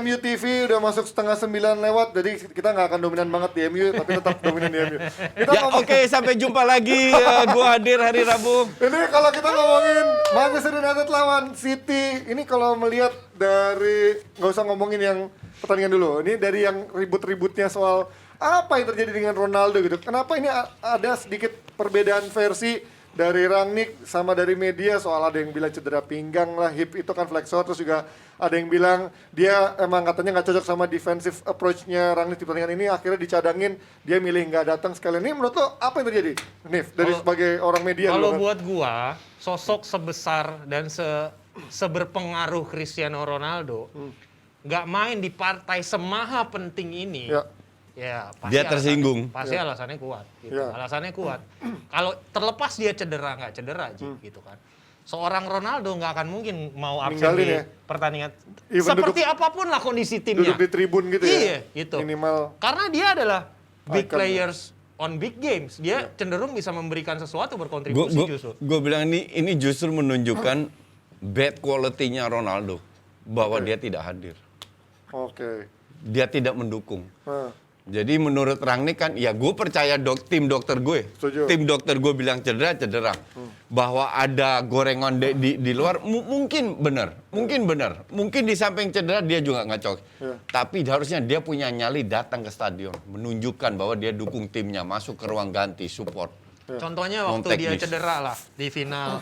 MU TV udah masuk 8:30 lewat, jadi kita nggak akan dominan banget di MU, tapi tetap dominan di MU. Kita Ya oke, sampai jumpa lagi. Gua hadir hari Rabu. Ini kalau kita ngomongin Manchester United lawan City, ini kalau melihat dari, nggak usah ngomongin yang pertandingan dulu, ini dari yang ribut-ributnya soal apa yang terjadi dengan Ronaldo gitu. Kenapa ini ada sedikit perbedaan versi dari Rangnick sama dari media, soal ada yang bilang cedera pinggang lah, hip itu kan flexor, terus juga ada yang bilang dia emang katanya nggak cocok sama defensive approach-nya Rangnick di pertandingan ini, akhirnya dicadangin, dia milih nggak datang sekalian. Ini menurut lo apa yang terjadi, Nif, dari sebagai orang media? Kalau buat gua, sosok sebesar dan seberpengaruh Cristiano Ronaldo nggak main di partai semaha penting ini. Ya, pasti Dia tersinggung. Alasannya kuat. Gitu. Ya. Alasannya kuat. Kalau terlepas dia cedera nggak cedera, gitu kan. Seorang Ronaldo nggak akan mungkin mau absen di pertandingan. Seperti apapun lah kondisi timnya. Duduk di tribun gitu ya? Iya, gitu. Minimal. Karena dia adalah big Icon, players on big games. Dia cenderung bisa memberikan sesuatu, berkontribusi justru. Gue bilang ini justru menunjukkan bad quality-nya Ronaldo. Bahwa dia tidak hadir. Oke. Dia tidak mendukung. Jadi menurut Rangnick kan, ya gue percaya tim dokter gue. Setuju. Tim dokter gue bilang cedera. Bahwa ada gorengan di luar, mungkin benar. Mungkin di samping cedera dia juga nggak cocok. Tapi harusnya dia punya nyali datang ke stadion. Menunjukkan bahwa dia dukung timnya, masuk ke ruang ganti, support. Contohnya waktu dia cedera lah di final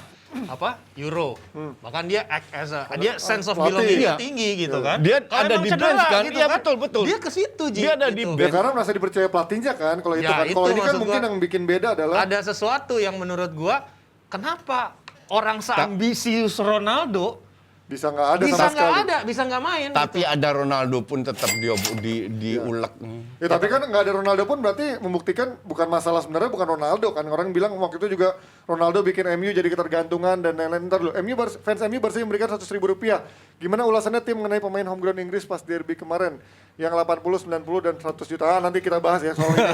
Euro. Bahkan dia act as dia sense of belonging tinggi gitu kan. Dia Kalau ada emang di cedera bench kan? gitu Iya kan, betul. Dia ke situ Dia ada di gitu. bench. Ya karena merasa dipercaya pelatihnya kan, kalau itu kan. itu Kalau ini kan maksud mungkin gua, yang bikin beda adalah ada sesuatu yang menurut gua, kenapa orang seambisius Ronaldo bisa nggak ada bisa sama nggak sekali. ada, bisa nggak main. Tapi ada Ronaldo pun tetap diulek. Ya tapi kan nggak ada Ronaldo pun berarti membuktikan bukan masalah sebenarnya, bukan Ronaldo kan. Orang bilang waktu itu juga Ronaldo bikin MU jadi ketergantungan dan lain-lain. Ntar dulu, fans MU bersih memberikan Rp100.000. Gimana ulasannya tim mengenai pemain homegrown Inggris pas derby kemarin? Yang 80, 90, dan 100 juta. Nanti kita bahas ya soal ini.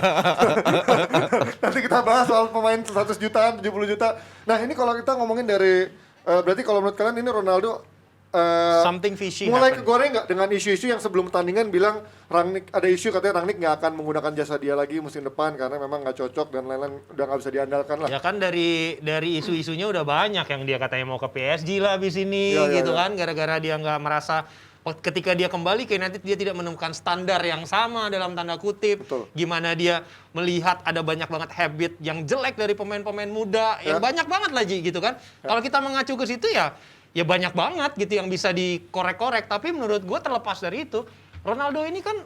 Nanti kita bahas soal pemain 100 jutaan, 70 juta. Nah ini kalau kita ngomongin dari, berarti kalau menurut kalian ini Ronaldo Something fishy mulai happen. kegoreng nggak dengan isu-isu yang sebelum pertandingan bilang Rangnick, ada isu katanya Rangnick nggak akan menggunakan jasa dia lagi musim depan karena memang nggak cocok dan lain-lain, udah nggak bisa diandalkan lah. Ya kan dari isu-isunya udah banyak yang dia katanya mau ke PSG lah abis ini kan, gara-gara dia nggak merasa ketika dia kembali ke United dia tidak menemukan standar yang sama dalam tanda kutip. Betul. Gimana dia melihat ada banyak banget habit yang jelek dari pemain-pemain muda, yang banyak banget lagi gitu kan. Kalau kita mengacu ke situ ya banyak banget gitu yang bisa dikorek-korek. Tapi menurut gue terlepas dari itu, Ronaldo ini kan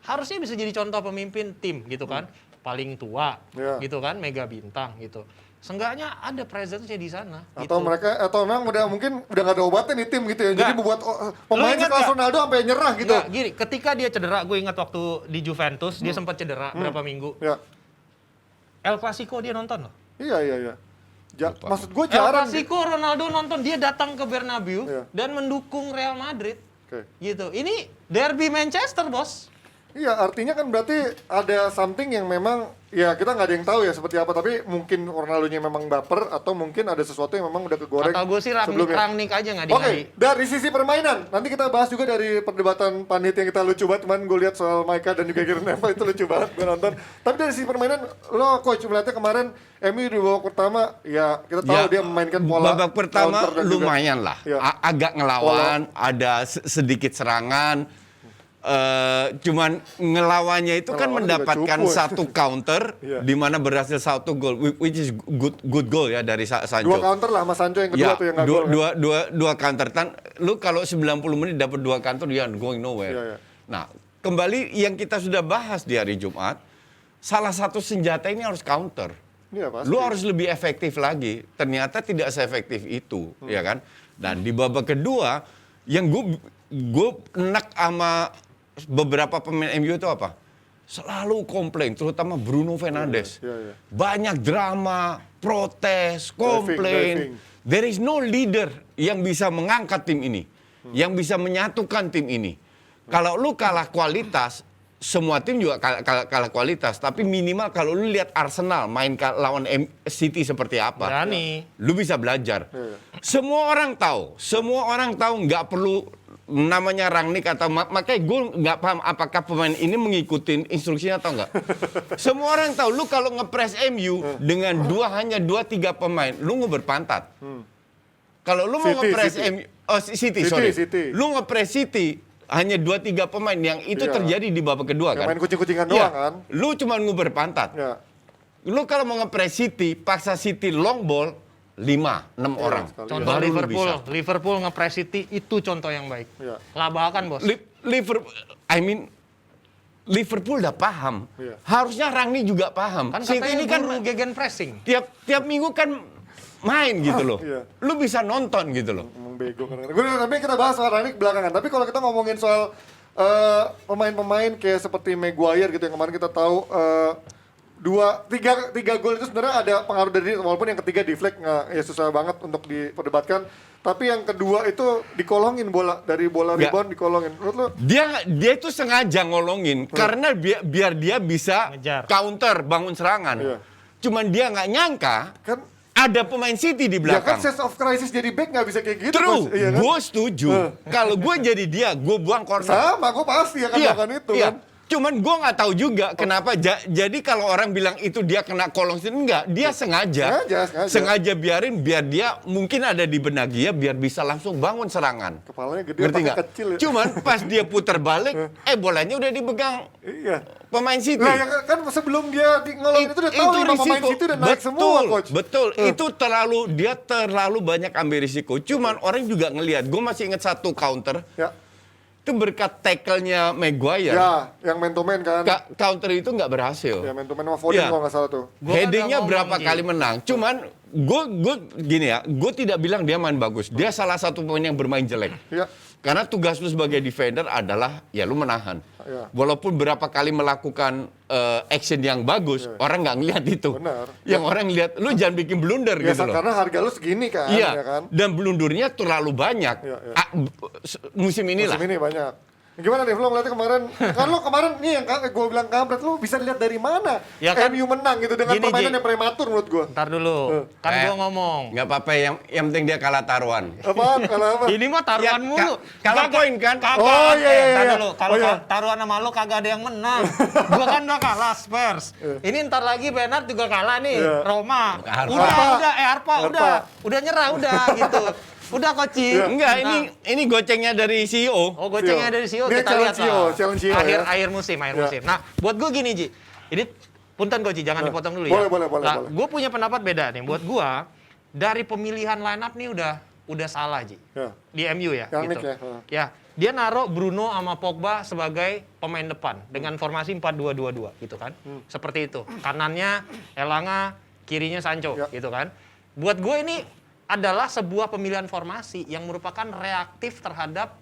harusnya bisa jadi contoh pemimpin tim gitu kan. Paling tua gitu kan, mega bintang gitu. Seenggaknya ada presence-nya di sana. Atau gitu. memang mungkin udah nggak ada obatnya nih tim gitu ya. Jadi membuat pemain sekelas Ronaldo sampai nyerah gitu. Nggak, gini, ketika dia cedera, gue ingat waktu di Juventus, dia sempat cedera berapa minggu. Ya. El Clasico dia nonton loh. Iya. Maksud gue El jarang. Clasico Ronaldo nonton, dia datang ke Bernabeu dan mendukung Real Madrid. Gitu. Ini derby Manchester, bos. Iya, artinya kan berarti ada something yang memang, ya kita nggak ada yang tahu ya seperti apa, tapi mungkin Ronaldo-nya memang baper, atau mungkin ada sesuatu yang memang udah kegoreng. Kata gue sih Rangnick aja nggak Oke, dari sisi permainan, nanti kita bahas juga dari perdebatan panit yang kita lucu banget, cuman gue lihat soal Maika dan juga Kieran Neva itu lucu banget, gue nonton. Tapi dari sisi permainan, lo coach melihatnya kemarin, MU di babak pertama, ya kita tahu dia memainkan pola. Babak pertama lumayan lah, agak ngelawan, ada sedikit serangan. Cuman ngelawannya itu kan mendapatkan satu counter di mana berhasil satu gol, which is good goal ya dari Sancho. Dua counter lah sama Sancho yang kedua tuh yang nggak gol. Dua counter. Lu kalau 90 menit dapat dua counter ya going nowhere. Nah, kembali yang kita sudah bahas di hari Jumat, salah satu senjata ini harus counter. Lu harus lebih efektif lagi. Ternyata tidak seefektif itu, ya kan? Dan di babak kedua yang gue enak sama beberapa pemain MU itu apa? Selalu komplain, terutama Bruno Fernandes. Banyak drama, protes, komplain. There is no leader yang bisa mengangkat tim ini, yang bisa menyatukan tim ini. Kalau lu kalah kualitas, semua tim juga kalah kualitas. Tapi minimal kalau lu lihat Arsenal main lawan City seperti apa, berani. Lu bisa belajar. Semua orang tahu nggak perlu namanya Rangnick atau makanya gue nggak paham apakah pemain ini mengikuti instruksinya atau enggak. Semua orang tahu lu kalau ngepres MU dengan hanya 2-3 pemain, lu nguber pantat. Kalau lu mau ngepres MU, City. Lu ngepres City hanya 2-3 pemain yang itu terjadi di babak kedua kan. Main kucing-kucingan doang kan. Lu cuma nguber pantat. Ya. Lu kalau mau ngepres City, paksa City long ball 5-6 orang. Contoh Baru lu Liverpool, bisa. Liverpool ngepres City itu contoh yang baik. Iya. Labakan bos. Liverpool udah paham. Iya. Harusnya Rangnick juga paham. Kan City katanya ini kan guru gegen pressing. tiap minggu kan main gitu loh. Iya. Lu bisa nonton gitu loh. Emang bego kadang-kadang. Tapi kita bahas soal Rangnick belakangan. Tapi kalau kita ngomongin soal pemain-pemain kayak seperti Maguire gitu yang kemarin kita tahu tiga gol itu sebenarnya ada pengaruh dari dia, walaupun yang ketiga deflect ya susah banget untuk diperdebatkan. Tapi yang kedua itu dikolongin dari bola rebound dikolongin. Menurut lu? Dia itu sengaja ngolongin karena biar dia bisa Ngejar. counter bangun serangan. Iya. Cuman dia nggak nyangka Kan ada pemain City di ya kan belakang. sense of crisis jadi back nggak bisa kayak gitu. True, Coach. Iya kan? gue setuju. Kalau gue jadi dia, gue buang corner. Sama, gue pasti akan melakukan itu kan. Cuman gue nggak tahu juga kenapa. Jadi kalau orang bilang itu dia kena kolong sini, enggak. Dia sengaja biar dia mungkin ada di benak dia biar bisa langsung bangun serangan. Kepalanya gede, Ngerti otaknya nggak? kecil ya. Cuman pas dia putar balik, bolanya udah dipegang Iya. pemain City. Nah, yang kan sebelum dia ngolongin itu udah tahu 5 pemain risiko. City udah naik semua, Coach. Betul, itu dia terlalu banyak ambil risiko. Cuman orang juga ngelihat, gue masih ingat satu counter. Ya. Itu berkat tackle-nya Maguire. Ya, yang man to man kan. Counter itu nggak berhasil. Ya, man to man sama Foden Ya. kalau nggak salah tuh. Gua kan Headingnya udah berapa ngomong, kali menang. Cuman gue gini ya, gue tidak bilang dia main bagus. Dia salah satu pemain yang bermain jelek. Iya. Karena tugas lu sebagai defender adalah ya lu menahan. Ya. Walaupun berapa kali melakukan action yang bagus, orang nggak ngelihat itu. Benar. Yang orang lihat lu jangan bikin blunder Ya, gitu loh. karena harga lu segini kan, Iya. ya kan. Dan blundernya terlalu banyak. Iya, iya. Musim inilah. Musim ini banyak. Gimana Dev, lo ngeliatnya kemarin? Kan lo kemarin nih yang gue bilang kampret, lo bisa lihat dari mana? Ya kan, MU menang gitu dengan gini, permainan Ji. yang prematur menurut gue. Ntar dulu, kan gua ngomong. Nggak apa-apa, yang penting dia kalah taruhan. Apaan? Kalau apa? Ini mah taruhan Ya, mulu. kalah Kagak- poin kan? Kagak. Oh, iya, iya, Ntar iya. dulu, kalau Oh, iya. taruhan sama lo kagak ada yang menang. Gua kan udah kalah Spurs. Ini ntar lagi Bernard juga kalah nih. Iya. Roma. Harpa. Harpa, udah nyerah udah gitu. Udah Koci. Enggak, Nah. ini gocengnya dari CEO. Oh, gocengnya dari CEO Dia kita lihat challenge CEO, ya. akhir musim. Ya. Nah, buat gue gini, Ji. Ini punten Koci, jangan dipotong dulu Boleh, ya. boleh. Gue punya pendapat beda nih. Buat gue dari pemilihan line up nih udah salah, Ji. Ya. Di MU ya, Yang gitu. Nick ya. Ya, dia naruh Bruno sama Pogba sebagai pemain depan dengan formasi 4-2-2-2 gitu kan. Seperti itu. Kanannya Elanga, kirinya Sancho Ya. gitu kan. Buat gue ini adalah sebuah pemilihan formasi yang merupakan reaktif terhadap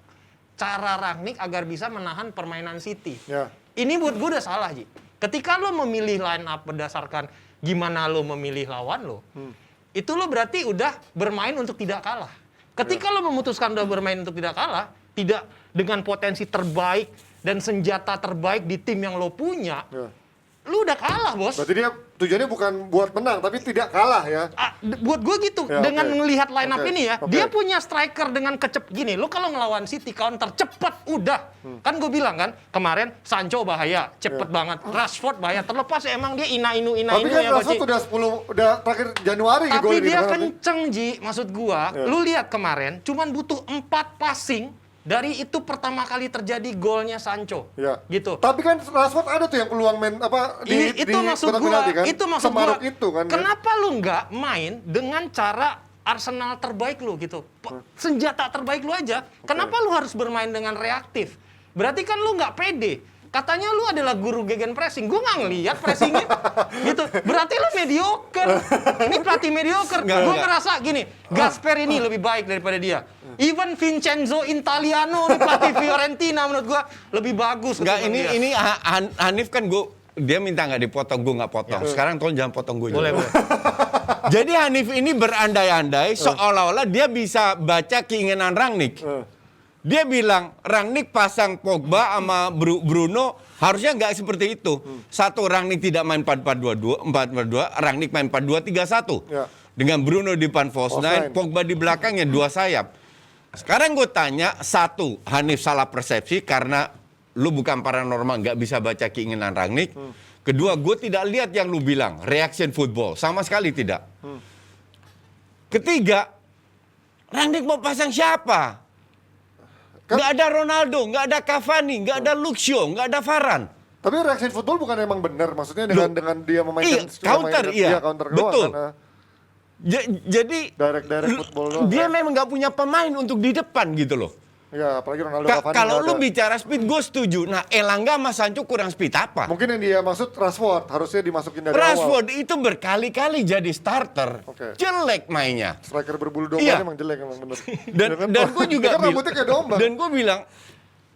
cara Rangnick agar bisa menahan permainan City. Ya. Ini buat gue udah salah, Ji. Ketika lo memilih line up berdasarkan gimana lo memilih lawan lo, itu lo berarti udah bermain untuk tidak kalah. Ketika lo memutuskan udah bermain untuk tidak kalah, tidak dengan potensi terbaik dan senjata terbaik di tim yang lo punya, Ya. lo udah kalah, bos. Berarti dia tujuannya bukan buat menang, tapi tidak kalah ya. Buat gue gitu, Ya, dengan oke. melihat line up Oke, ini ya, oke. dia punya striker dengan gini, lo kalau ngelawan City counter cepet udah. Kan gue bilang kan, kemarin Sancho bahaya, cepet banget. Rashford bahaya, terlepas emang dia ina-inu Tapi kan ya, Rashford Koci. udah terakhir Januari Tapi golin dia gitu kan. kenceng, Ji. Maksud gua, Ya. lu lihat kemarin, cuman butuh 4 passing dari itu pertama kali terjadi golnya Sancho. Ya. Gitu. Tapi kan Rashford ada tuh yang peluang main apa Itu maksud kotak gua, penalti kan? itu maksud gua. Semaruk itu kan. Kenapa lu nggak main dengan cara Arsenal terbaik lu gitu? Senjata terbaik lu aja. Kenapa lu harus bermain dengan reaktif? Berarti kan lu nggak pede. Katanya lu adalah guru gegen pressing. Gue nggak ngeliat pressingnya. Gitu. Berarti lu mediocre. Ini pelatih mediocre. Gue Enggak. ngerasa gini, Gasperini lebih baik daripada dia. Even Vincenzo Italiano, nih pelatih Fiorentina menurut gue lebih bagus. Enggak, ketimbang dia. ini Hanif kan dia minta nggak dipotong, gue nggak potong. Sekarang tolong jangan potong gue. Boleh, juga. boleh. Jadi Hanif ini berandai-andai seolah-olah dia bisa baca keinginan Rangnick. Dia bilang Rangnick pasang Pogba sama Bruno harusnya nggak seperti itu. Satu, Rangnick tidak main 4-4-2, Rangnick main 4-2-3-1. Ya. Dengan Bruno di depan false nine, Nine. Pogba di belakangnya 2 sayap. Sekarang gue tanya, satu, Hanif salah persepsi karena lu bukan paranormal, nggak bisa baca keinginan Rangnick. Kedua, gue tidak lihat yang lu bilang, reaction football. Sama sekali tidak. Ketiga, Rangnick mau pasang siapa? Nggak ada Ronaldo, nggak ada Cavani, nggak ada Luxio, nggak ada Varane. Tapi reaction football bukan emang benar, maksudnya dengan dia memainkan counter, iya. counter Betul. doang, Jadi direct football doang. dia memang nggak punya pemain untuk di depan gitu loh. Ya, apalagi Ronaldo Cavani. Kalau lu bicara speed, gue setuju. Nah, Elanga sama Sancho kurang speed apa? Mungkin yang dia maksud Rashford, harusnya dimasukin dari Rashford awal. itu berkali-kali jadi starter. Oke. Jelek mainnya. Striker berbulu domba Iya. emang jelek emang bener. Dan gue juga Kan rambutnya kayak domba. Dan gue bilang,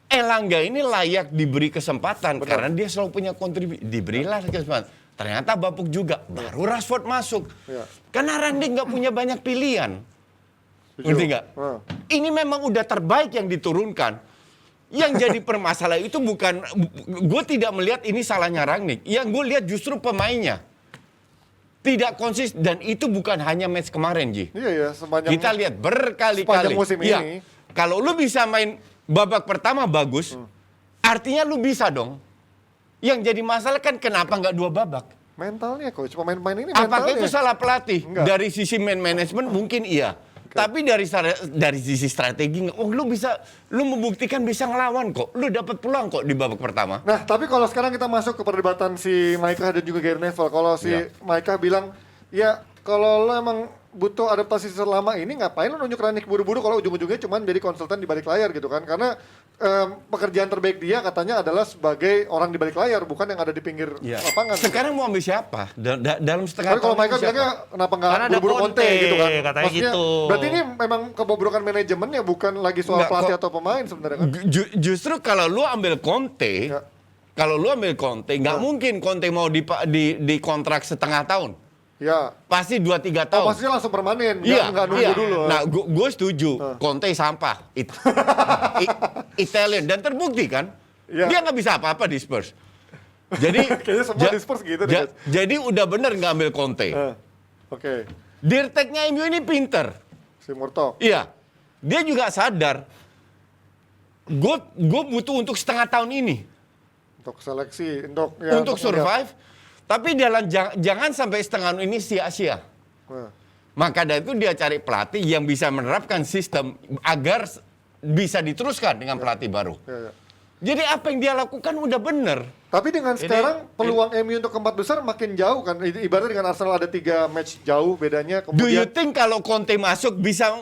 Elanga ini layak diberi kesempatan. Karena dia selalu punya kontribusi. Diberilah kesempatan. Ternyata bapuk juga. Baru Rashford masuk. Iya. Karena Rangnick nggak punya banyak pilihan. Ngerti nggak? Ini memang udah terbaik yang diturunkan. Yang jadi permasalahan itu bukan, gue tidak melihat ini salahnya Rangnick. Yang gue lihat justru pemainnya. Tidak konsisten, dan itu bukan hanya match kemarin, Ji. Iya ya, sepanjang Kita lihat berkali-kali. sepanjang musim Iya. ini. Kalau lu bisa main babak pertama bagus, artinya lu bisa dong. Yang jadi masalah kan kenapa nggak 2 babak? Mentalnya coach, pemain-pemain ini Apakah mentalnya. itu salah pelatih? Enggak. Dari sisi man management mungkin iya. Tapi dari sisi strategi, lu membuktikan bisa ngelawan kok. Lu dapat peluang kok di babak pertama. Nah, tapi kalau sekarang kita masuk ke perdebatan si Maika dan juga Gary Neville. Kalau si Maika bilang, ya kalau lo emang butuh adaptasi selama ini, ngapain lo nunjuk Rangnick buru-buru kalau ujung-ujungnya cuma jadi konsultan di balik layar gitu kan. Karena pekerjaan terbaik dia katanya adalah sebagai orang di balik layar, bukan yang ada di pinggir lapangan. Sekarang mau ambil siapa? Dalam setengah Tapi kalau tahun Maika ini bilangnya kenapa nggak Karena ada buru-buru Conte gitu kan. katanya Maksudnya, gitu. berarti ini memang kebobrokan manajemennya, bukan lagi soal Nggak, pelatih kok. atau pemain sebenarnya kan. Justru kalau lu ambil Conte, Ya. nggak mungkin Conte mau di kontrak setengah tahun. Ya. Pasti 2-3 tahun. Maksudnya langsung permanen, Iya, nggak nunggu dulu. Nah, gue setuju. Conte sampah. Italian. Dan terbukti kan? Iya. Dia nggak bisa apa-apa di Spurs. Jadi, Kayaknya semua di Spurs gitu deh. jadi udah bener ngambil Conte. Oke, Dirteknya MU ini pinter. si Murto. Iya. Dia juga sadar. Gue butuh untuk setengah tahun ini. Untuk seleksi, untuk Survive. Tapi jangan sampai setengah tahun ini sia-sia. Maka dari itu dia cari pelatih yang bisa menerapkan sistem agar bisa diteruskan dengan pelatih baru. Ya. Jadi apa yang dia lakukan udah bener. Tapi dengan sekarang peluang MU untuk keempat besar makin jauh kan. Ibaratnya dengan Arsenal ada 3 match jauh bedanya. Do you Kemudian think kalau Conte masuk bisa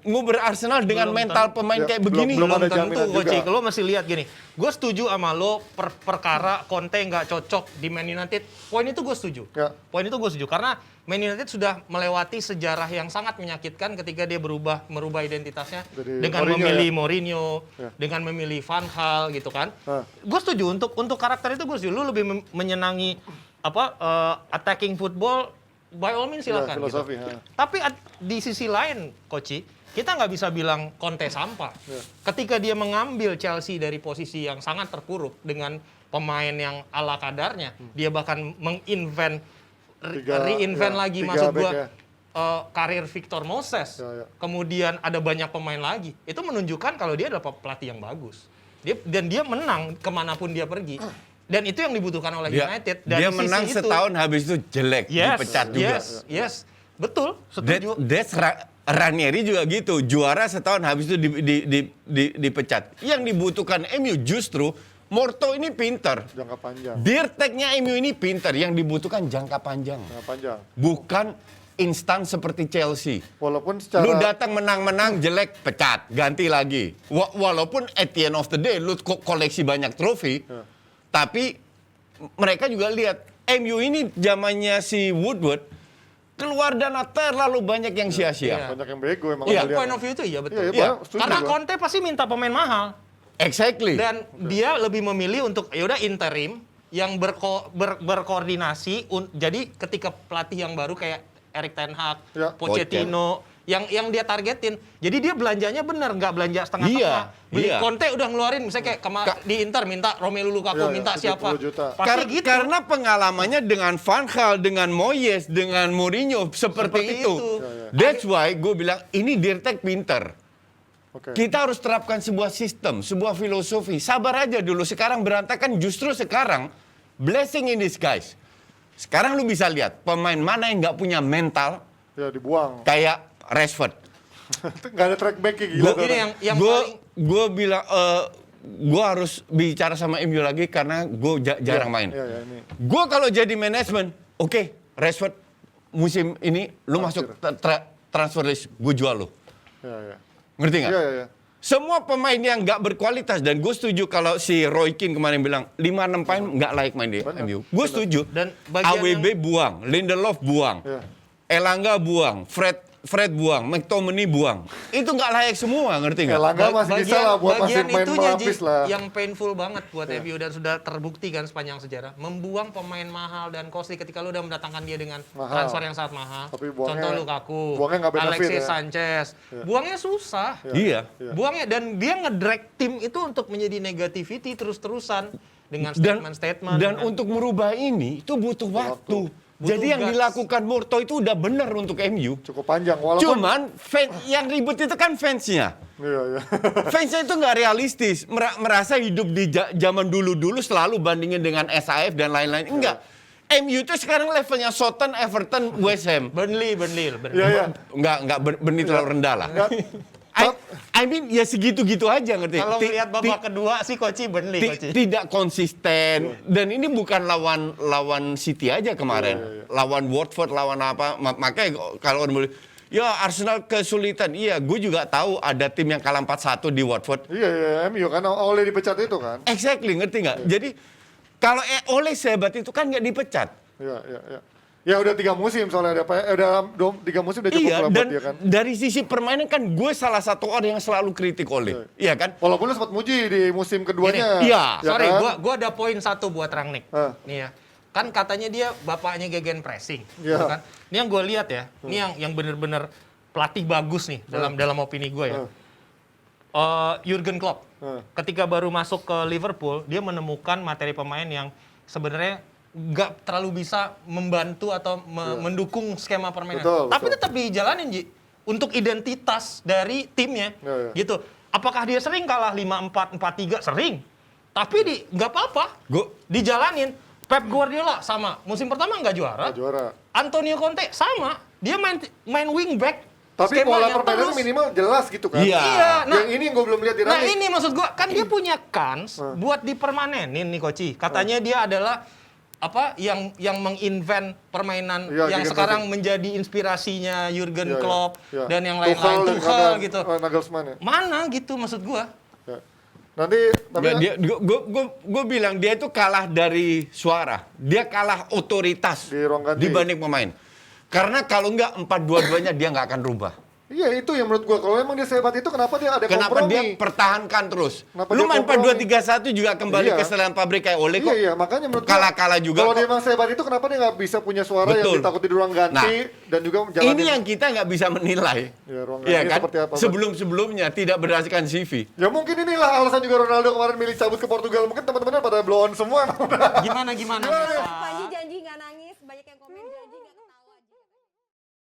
nguber Arsenal dengan mental pemain kayak begini? belum ada Tentu, jaminan juga. Coach. Lo masih lihat gini. Gue setuju sama lo perkara Conte nggak cocok di Man United. Poin itu gue setuju. Ya. Poin itu gue setuju karena Man United sudah melewati sejarah yang sangat menyakitkan ketika dia merubah identitasnya Jadi dengan Mourinho, memilih ya? Mourinho, Ya. dengan memilih Van Gaal gitu kan. Ah. Gue setuju untuk karakter itu gue setuju. Lo lebih menyenangi attacking football, by all means silakan. filosofi, gitu. ha. Tapi di sisi lain, Coach, kita nggak bisa bilang Conte sampah. Ya. Ketika dia mengambil Chelsea dari posisi yang sangat terpuruk dengan pemain yang ala kadarnya, dia bahkan reinvent lagi, tiga maksud back gua ya. karir Victor Moses. Ya. Kemudian ada banyak pemain lagi. Itu menunjukkan kalau dia adalah pelatih yang bagus. Dan dia menang kemanapun dia pergi. Dan itu yang dibutuhkan oleh United. Dari Dia sisi menang itu, setahun habis itu jelek, dipecat juga. Yes, betul, setuju. Ranieri juga gitu, juara setahun habis itu dipecat. Yang dibutuhkan MU justru Morto ini pinter. Jangka panjang. Dirteknya MU ini pinter, yang dibutuhkan jangka panjang. Jangka panjang. Bukan instan seperti Chelsea. Walaupun secara Lu datang menang-menang jelek, pecat, ganti lagi. Walaupun at the end of the day lu koleksi banyak trofi, tapi mereka juga lihat MU ini zamannya si Woodward keluar dana terlalu banyak yang sia-sia. banyak yang bego emang. Iya, ngeliatnya. point of view itu iya betul. Iya, Iya. setuju Karena gua. Conte pasti minta pemain mahal. Exactly. Dan dia lebih memilih untuk ya udah interim yang berkoordinasi. Jadi ketika pelatih yang baru kayak Erik ten Hag, Ya. Pochettino yang dia targetin. Jadi dia belanjanya benar, nggak belanja setengah-setengah. Beli Conte udah ngeluarin misalnya kayak di Inter minta Romelu Lukaku, minta siapa. Pasti gitu. Karena pengalamannya dengan Van Gaal, dengan Moyes, dengan Mourinho seperti itu. That's why gue bilang ini Dirtek pinter. Kita harus terapkan sebuah sistem, sebuah filosofi. Sabar aja dulu, sekarang berantakan, justru sekarang blessing in disguise. Sekarang lu bisa lihat pemain mana yang nggak punya mental, ya dibuang. Kayak Rashford. Nggak ada track back gila. Gue bilang gue harus bicara sama MU lagi karena gue jarang main. Gue kalau jadi manajemen, oke, Rashford musim ini lu masuk transfer list, gue jual lu. Ngerti nggak? Semua pemain yang nggak berkualitas, dan gue setuju kalau si Roy Keane kemarin bilang 5-6 pemain nggak layak main di MU. Gue setuju. Dan AWB buang, Lindelof buang, Elanga buang, Fred buang, McTominay buang. Itu nggak layak semua, ngerti nggak? Elanga masih bisa lah buat masih main melapis lah. Yang painful banget buat MU dan sudah terbukti kan sepanjang sejarah. Membuang pemain mahal dan costly ketika lu udah mendatangkan dia dengan transfer yang sangat mahal. Contoh Lukaku, Alexis Sanchez. Buangnya susah. Iya. Buangnya, dan dia ngedrag tim itu untuk menjadi negativity terus-terusan dengan statement-statement. Dan untuk merubah ini itu butuh waktu. Jadi yang dilakukan Murto itu udah bener untuk MU. Cukup panjang. Walaupun... Cuman yang ribut itu kan fansnya. Fansnya itu nggak realistis. Merasa hidup di zaman dulu-dulu selalu bandingin dengan SAF dan lain-lain. Enggak. MU itu sekarang levelnya Southampton, Everton, West Ham. Burnley. Enggak, Burnley terlalu rendah lah. I mean ya segitu-gitu aja, ngerti? Kalau lihat babak kedua sih Burnley. Tidak konsisten, dan ini bukan lawan City aja kemarin. Lawan Watford, lawan apa? Makanya kalau orang boleh, ya Arsenal kesulitan. Iya, gue juga tahu ada tim yang kalah 4-1 di Watford. Iya, MU kan oleh dipecat itu kan. Exactly, ngerti nggak? Jadi kalau oleh sehebat itu kan nggak dipecat. Iya. Ya udah 3 musim soalnya udah 3 musim udah cukup lah buat dia kan. Dari sisi permainan kan gue salah satu orang yang selalu kritik Ole. Iya kan? Walaupun lu sempat muji di musim keduanya. Iya. Sorry, kan? gua ada poin satu buat Rangnick. Nih ya. Kan katanya dia bapaknya gegen pressing, gitu kan. Ini yang gue lihat ya. Ini yang bener-bener pelatih bagus nih dalam opini gue ya. Jurgen Klopp. Ketika baru masuk ke Liverpool, dia menemukan materi pemain yang sebenarnya nggak terlalu bisa membantu atau mendukung skema permainan. Tapi tetap dijalanin, Ji. Untuk identitas dari timnya. Gitu. Apakah dia sering kalah 5-4, 4-3? Sering. Tapi nggak apa-apa. Dijalanin. Pep Guardiola sama. Musim pertama nggak juara. Antonio Conte sama. Dia main wing back. Tapi pola permainan minimal jelas gitu kan. Iya. Nah, yang ini yang gue belum lihat di Rangnick. Nah ini maksud gue, kan dia punya kans buat dipermanenin nih Koci. Katanya dia adalah yang menginvent permainan yang sekarang menjadi inspirasinya Jurgen Klopp dan yang lain-lain, Tuchel gitu. Mana gitu maksud gua. Nanti gue bilang dia itu kalah dari suara. Dia kalah otoritas dibanding pemain. Karena kalau enggak 4-2-2-nya dia nggak akan rubah. Iya, itu yang menurut gua. Kalau memang dia sehebat itu, kenapa dia ada kompromi? Kenapa dia pertahankan terus? Lu main 4-2-3-1 juga kembali ke setelan pabrik kayak Ole kok. Iya, makanya menurut gua kalah-kalah juga. Kalau dia memang sehebat itu, kenapa dia nggak bisa punya suara yang ditakuti di ruang ganti dan juga jalanin? Ini yang kita nggak bisa menilai. Ruang ganti kan? seperti apa? Sebelum-sebelumnya tidak berdasarkan CV. Ya mungkin inilah alasan juga Ronaldo kemarin milih cabut ke Portugal. Mungkin teman-teman pada blow on semua. Gimana? Panji janji nggak nangis, banyak yang komen.